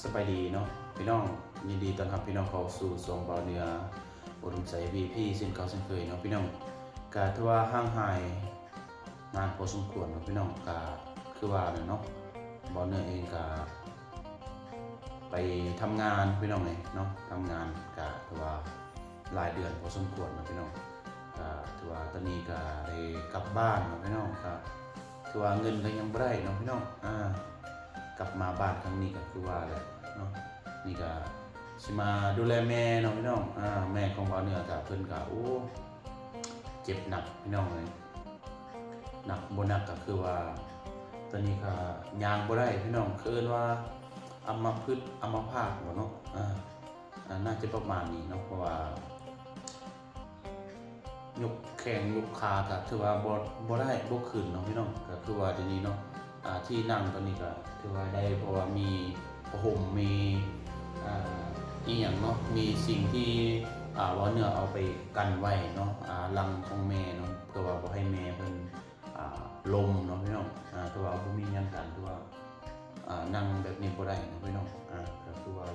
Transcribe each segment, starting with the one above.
สบายดีเนาะพี่น้องยินดีต้อนรับพี่น้องเข้าสู่สองเบาเนื้ออุดมใจ VP เช่นเก่าเช่นเคยเนาะพี่น้องกะถือว่าห่างหายนานพอสมควรเนาะพี่น้องกะคือว่าเนาะเบาเนื้อเองกะไปทำงานพี่น้องเนาะทำงานกะถือว่าหลายเดือนพอสมควรเนาะพี่น้องกะถือว่าตอนนี้กะได้กลับบ้านเนาะพี่น้องกะถือว่าเงินก็ยังบ่ได้เนาะพี่น้องกลับมาบ้านครั้งนี้ก็คือว่าแหละเนาะนี่ก็สิมาดูแลแม่เนาะพี่น้องแม่ของบ่าวเหนือกับเพิ่นก็โอ้เจ็บหนักพี่น้องเลยหนักบ่หนักก็คือว่าตอนนี้ก็ย่างบ่ได้พี่น้องคือเอิ้นว่าอัมพฤกษ์อัมพาตบ่เนาะน่าจะประมาณนี้เนาะเพราะว่ายกแข้งยกขาก็ถือว่าบ่ได้บ่ขึ้นเนาะพี่น้องก็คือว่าทีนี้เนาะที่นั่งตอนนี้ก็ถือว่าได้เพราะว่ามีผ้าห่มมีอีหยังเนาะมีสิ่งที่ว่าเนื้อเอาไปกันไว้เนาะรังของแม่เนาะเพื่อว่าบ่ให้แม่เพิ่นลมเนาะพี่น้องถือว่าบ่มีหยังกันถือว่านั่งแบบนี้บ่ได้เนาะพี่น้องก็คือว่า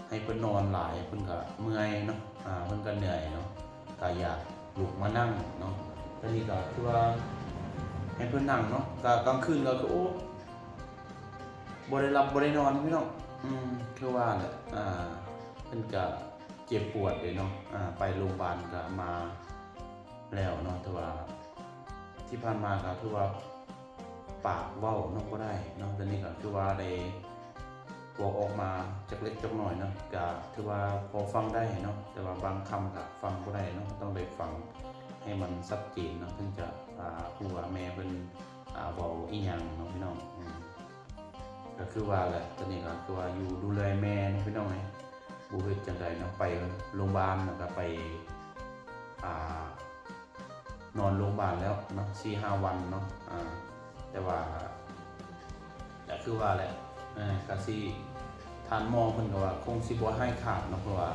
ให้เพิ่นนอนหลายเพิ่นก็เมื่อยเนาะเพิ่นก็เหนื่อยเนาะก็อยากลุกมานั่งเนาะตอนนี้ก็คือว่าให้เพิ่นนั่งเนาะก็กลางคืนก็คือโอ้บ่ได้หลับบ่ได้นอนพี่น้องคือว่าแหละเพิ่นก็เจ็บปวดเลยเนาะไปโรงพยาบาลก็มาแล้วเนาะแต่ว่าที่ผ่านมาก็คือว่าปากเว้าเนาะบ่ได้เนาะตอนนี้ก็คือว่าได้บอกออกมาจักเล็กจักน้อยเนาะก็ถือว่าพอฟังได้เนาะแต่ว่าบางคำก็ฟังบ่ได้เนาะต้องได้ฟังให้มันชัดเจนเนาะถึงจะรู้ว่าแม่เพิ่นเว้าอีหยังเนาะพี่น้องก็คือว่าแหละตอนนี้ก็คือว่าอยู่ดูแลแม่เนาะพี่น้องบ่เฮ็ดจังไดเนาะไปโรงพยาบาลแล้วก็ไปนอนโรงพยาบาลแล้วเนาะ 4-5 วันเนาะแต่ว่าก็คือว่าแหละก็สิทานหมอเพิ่นก็ว่าคงสิบ่ให้ขาดเนาะเพราะว่า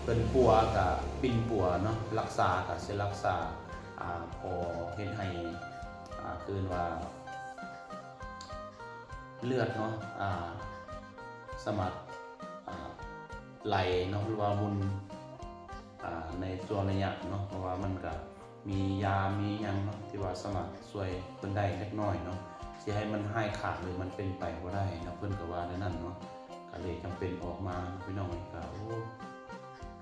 เพิ่นปัวก็ปิ่นปัวเนาะรักษาก็สิรักษาพอเฮ็ดให้คือว่าเลือดเนาะสามารถไหลเนาะหรือว่าวุนในส่วนระยะเนาะเพราะว่ามันก็มียามีหยังเนาะที่ว่าสามารถช่วยเพิ่นได้เล็กน้อยเนาะสิให้มันหายขาดหรือมันเป็นไปบ่ได้เนาะเพิ่นก็ว่าแนวนั้นเนาะก็เลยจำเป็นออกมาพี่น้องก็โอ้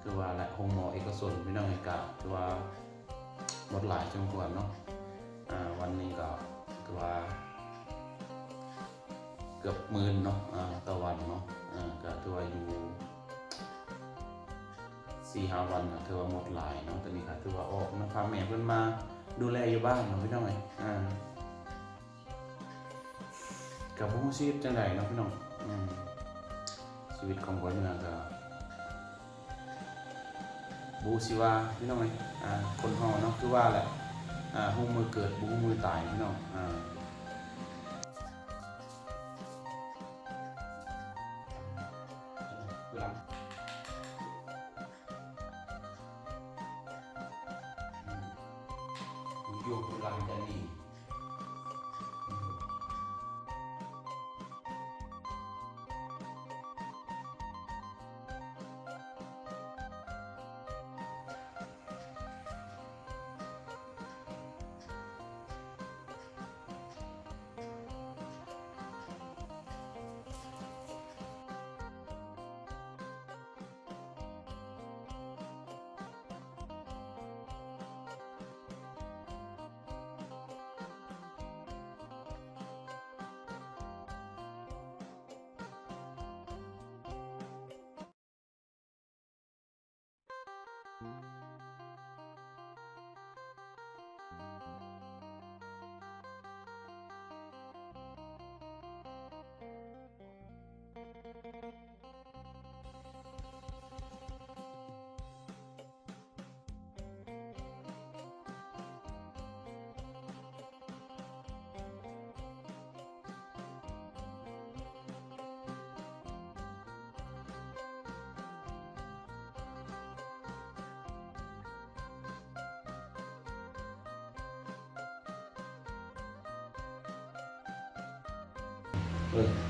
คือว่าและโรงหมอเอกชนพี่น้องก็คือว่าหมดหลายจังหวัดเนาะวันนี้ก็คือว่าเกือบหมื่นเนาะต่อวันเนาะก็ถือว่าอยู่ 4-5 วันก็ถือว่าหมดหลายเนาะตอนนี้ก็ถือว่าออกนะพาแม่เพิ่นมาดูแลอยู่บ้านเนาะพี่น้องกับบ่ฮู้ชีวิตจังไดเนาะพี่น้องชีวิตของบ่เหนือก็บ่สิว่าพี่น้องคนเฮาเนาะคือว่าแหละฮู้มือเกิดบ่ฮู้มือตายพี่น้องอยู่กำลังจะหนี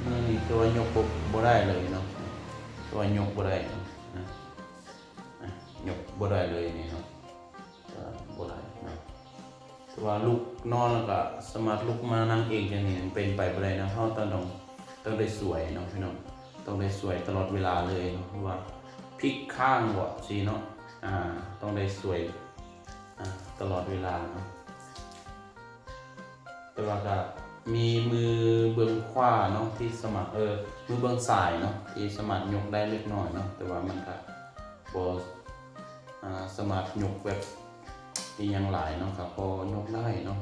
มือนี้ตัวยกบ่ได้เลยเนาะ ตัวยกบ่ได้เนาะยกบ่ได้เลยนี่เนาะบ่ได้เนาะแต่ว่าลุกนอนแล้วก็สามารถลุกมานั่งเองจังนี้เป็นไปบ่ได้นะเฮาต้องได้สวยเนาะพี่น้องต้องได้สวยตลอดเวลาเลยเนาะเพราะว่าพลิกข้างบ่สิเนาะต้องได้สวยตลอดเวลาเนาะแต่ว่าก็มีมือเบื้องขวาเนาะที่สามารถมือเบื้องซ้ายเนาะที่สามารถยกได้เล็กน้อยเนาะแต่ว่ามันก็บ่สามารถยกแบบอีหยังหลายเนาะครับพอยกได้เนาะ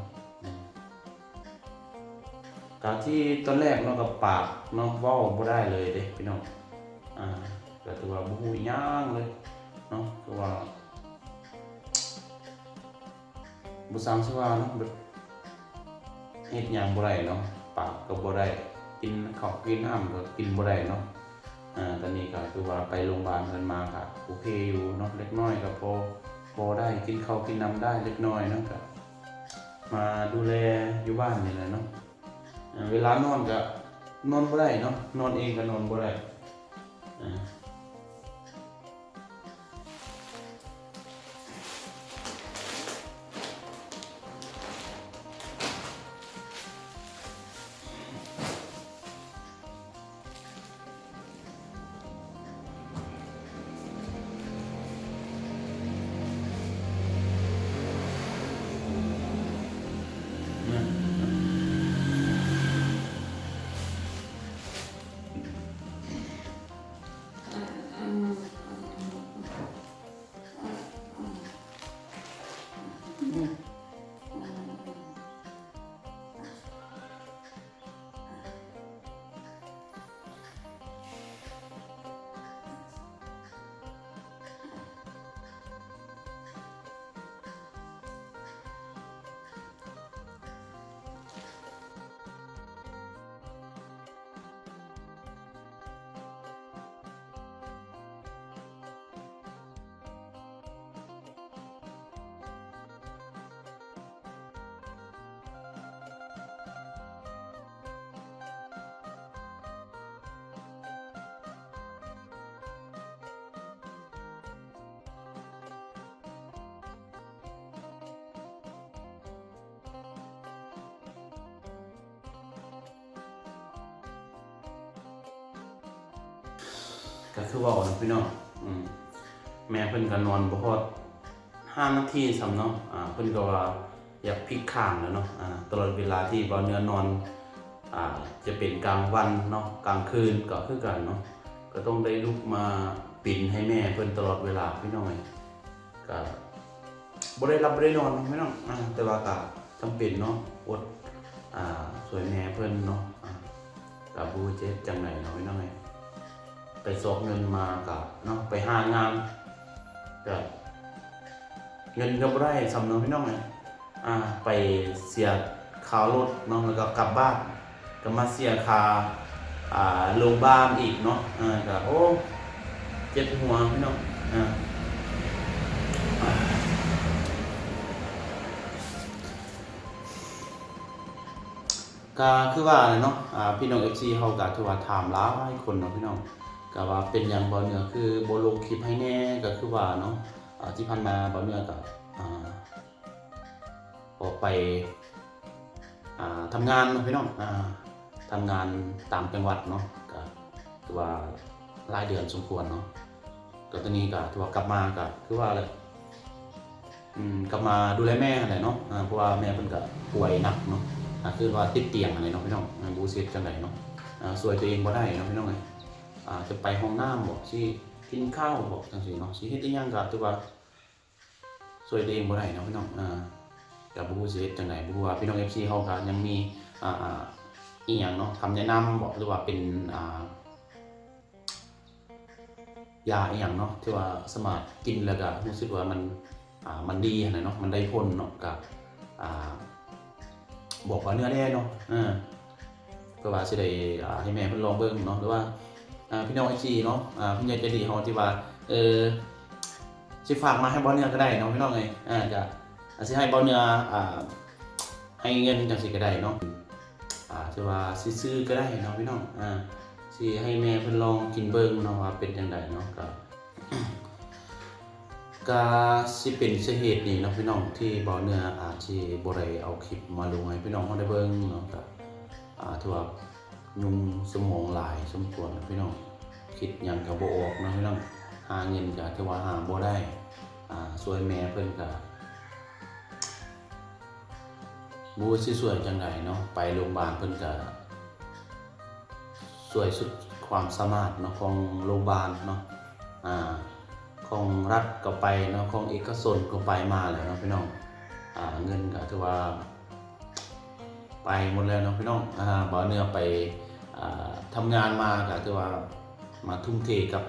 การที่ตอนแรกเนาะกับปากเนาะเว้าบ่ได้เลยเด้พี่น้องก็ถือว่าบ่ฮู้อีหยังเลยเนาะคือว่าบ่สร้างสิว่าเนาะแบบเฮ็ดหยังบ่ได้เนาะปากก็บ่ได้กินข้าวกินน้ำก็กินบ่ได้เนาะตอนนี้ก็คือว่าไปโรงพยาบาลเพิ่นมาก็โอเคอยู่เนาะเล็กน้อยก็พอได้กินข้าวกินน้ำได้เล็กน้อยเนาะก็มาดูแลอยู่บ้านนี่แหละเนาะเวลานอนก็นอนบ่ได้เนาะนอนเองก็นอนบ่ได้ก็คือว่าพี่น้องแม่เพิ่นก็นอนบ่ฮอด5 นาทีซ้ำเนาะเพิ่นก็ว่าอยากพลิกข้างแล้วเนาะตลอดเวลาที่บ่เนื้อนอนจะเป็นกลางวันเนาะกลางคืนก็คือกันเนาะก็ต้องได้ลุกมาปิ่นให้แม่เพิ่นตลอดเวลาพี่น้องก็บ่ได้รับบ่ได้นอนพี่น้องแต่ว่าก็จำเป็นเนาะอดช่วยแม่เพิ่นเนาะก็บ่รู้จะเฮ็ดจังไดเนาะพี่น้องไปสอบเงินมากับเนาะไปหางานก็เงินก็บ่ได้สำเนาพี่น้องไปเสียค่ารถเนาะแล้วก็กลับบ้านก็มาเสียค่าโรงพยาบาลอีกเนาะก็โอ้เจ็บหัวพี่น้องก็คือว่าเนาะพี่น้อง FC เฮาก็ถือว่าถามหลายคนเนาะพี่น้องก็ว่าเป็นหยังบ่เหนือคือบ่ลงคลิปให้แน่ก็คือว่าเนาะที่ผ่านมาบ่เหนือก็ออกไปทำงานเนาะพี่น้องทำงานตามจังหวัดเนาะก็ถือว่ารายเดือนสมควรเนาะก็ตอนนี้ก็ถือว่ากลับมาก็คือว่าเลยกลับมาดูแลแม่อะไรเนาะเพราะว่าแม่เพิ่นก็ป่วยหนักเนาะคือว่าติดเตียงอะไรเนาะพี่น้องบ่เสร็จจังได๋เนาะช่วยตัวเองบ่ได้เนาะพี่น้องจะไปห้องน้ำบอกสิกินข้าวบอกจังซี่เนาะสิเฮ็ดอีหยังก็ถือว่าช่วยตัวเองบ่ได้เนาะพี่น้องก็บ่รู้สิเฮ็ดจังได๋บ่รู้ว่าพี่น้อง FC เฮาก็ยังมีอีหยังเนาะคำแนะนำบอกหรือว่าเป็นยาอีหยังเนาะที่ว่าสามารถกินแล้วก็รู้สึกว่ามันดีหั่นน่ะเนาะมันได้ผลเนาะก็บอกว่าเนื้อแน่เนาะก็ว่าสิได้ให้แม่เพิ่นลองเบิ่งเนาะหรือว่าพี่น้อง FC เนาะพี่ใหญ่ใจดีเฮาที่ว่าสิฝากมาให้บ่เนื้อก็ได้เนาะพี่น้องจะสิให้บ่เนื้อให้เงินจังซี่ก็ได้เนาะสิว่าสิซื้อก็ได้เนาะพี่น้องสิ สิให้แม่เพิ่นลองกินเบิ่งเนาะว่าเป็นจังไดเนาะก็สิเป็นสาเหตุนี้เนาะพี่น้องที่บ่เนื้ออาจสิบ่ได้เอาคลิปมาลงให้พี่น้องเฮาได้เบิ่งเนาะก็ถือว่ายุ่งสมองหลายสมควรนะพี่น้องคิดหยังก็บ่ออกเนาะพี่น้องหาเงินก็ถือว่าหาบ่ได้ช่วยแม่เพิ่นก็บ่รู้สิช่วยจังไดเนาะไปโรงพยาบาลเพิ่นก็ช่วยสุดความสามารถเนาะของโรงพยาบาลเนาะของรัฐก็ไปเนาะของเอกชนก็ไปมาแล้วเนาะพี่น้องเงินก็ถือว่าไปหมดแล้วเนาะพี่น้องบ่เนื้อไปทำงานมาก็ถือว่ามาทุ่มเทกับ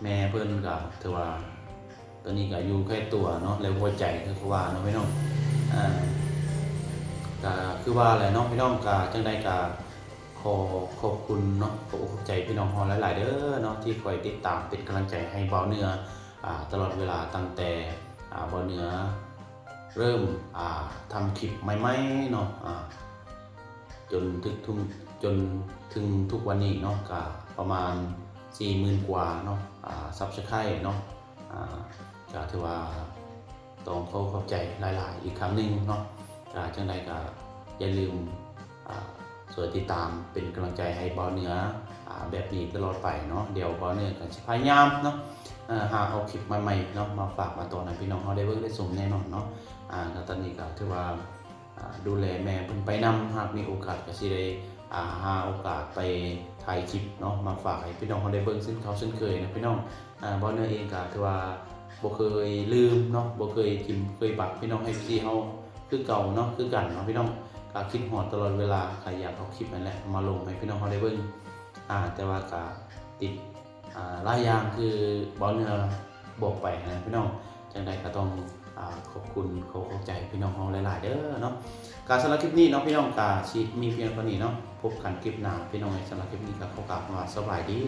แม่เพิ่นก็ถือว่าตอนนี้ก็อยู่แค่ตัวเนาะแล้วหัวใจคือว่าเนาะพี่น้องก็คือว่าแหละเนาะพี่น้องก็จังได๋ก็ขอบคุณเนาะขอบใจพี่น้องเฮาหลายๆเด้อเนาะที่คอยติดตามเป็นกำลังใจให้เบาเนื้อตลอดเวลาตั้งแต่เบาเนื้อเริ่มทำคลิปใหม่ๆเนาะจนถึงทุกวันนี้เนาะก็ประมาณ 40,000 กว่าเนาะSubscribe เนาะก็ถือว่าต้องขอบใจหลายๆอีกครั้งนึงเนาะจังได๋ก็อย่าลืมช่วยติดตามเป็นกำลังใจให้เบาเนื้อแบบนี้ตลอดไปเนาะเดี๋ยวเบาเนื้อก็สิพยายามเนาะหาเอาคลิปใหม่ๆเนาะมาฝากมาตอนให้พี่น้องเฮาได้เบิ่งได้ชมแน่นอนเนาะก็ตอนนี้ก็ถือว่าดูแลแม่เพิ่นไปนำหากมีโอกาสก็สิได้หาโอกาสไปถ่ายคลิปเนาะมาฝากให้พี่น้องเฮาได้เบิ่งซึ่งเขาเช่นเคยนะพี่น้องเบาเนื้อเองก็ถือว่าบ่เคยลืมเนาะบ่เคยทิ่มเคยปักพี่น้องให้พี่เฮาคือเก่าเนาะคือกันเนาะพี่น้องก็คิดฮอดตลอดเวลาใครอยากเอาคลิปนั่นแหละมาลงให้พี่น้องเฮาได้เบิ่งแต่ว่าก็ติดหลายอย่างคือเบาเนื้อบอกไปนะพี่น้องจังได๋ก็ต้องขอบคุณขอบใจพี่น้องเฮาหลายๆเด้อเนาะก็สำหรับคลิปนี้เนาะพี่น้องก็สิมีเพียงเท่านี้เนาะพบกันคลิปหน้าพี่น้องในสำหรับคลิปนี้ก็ขอกราบว่าสบายดี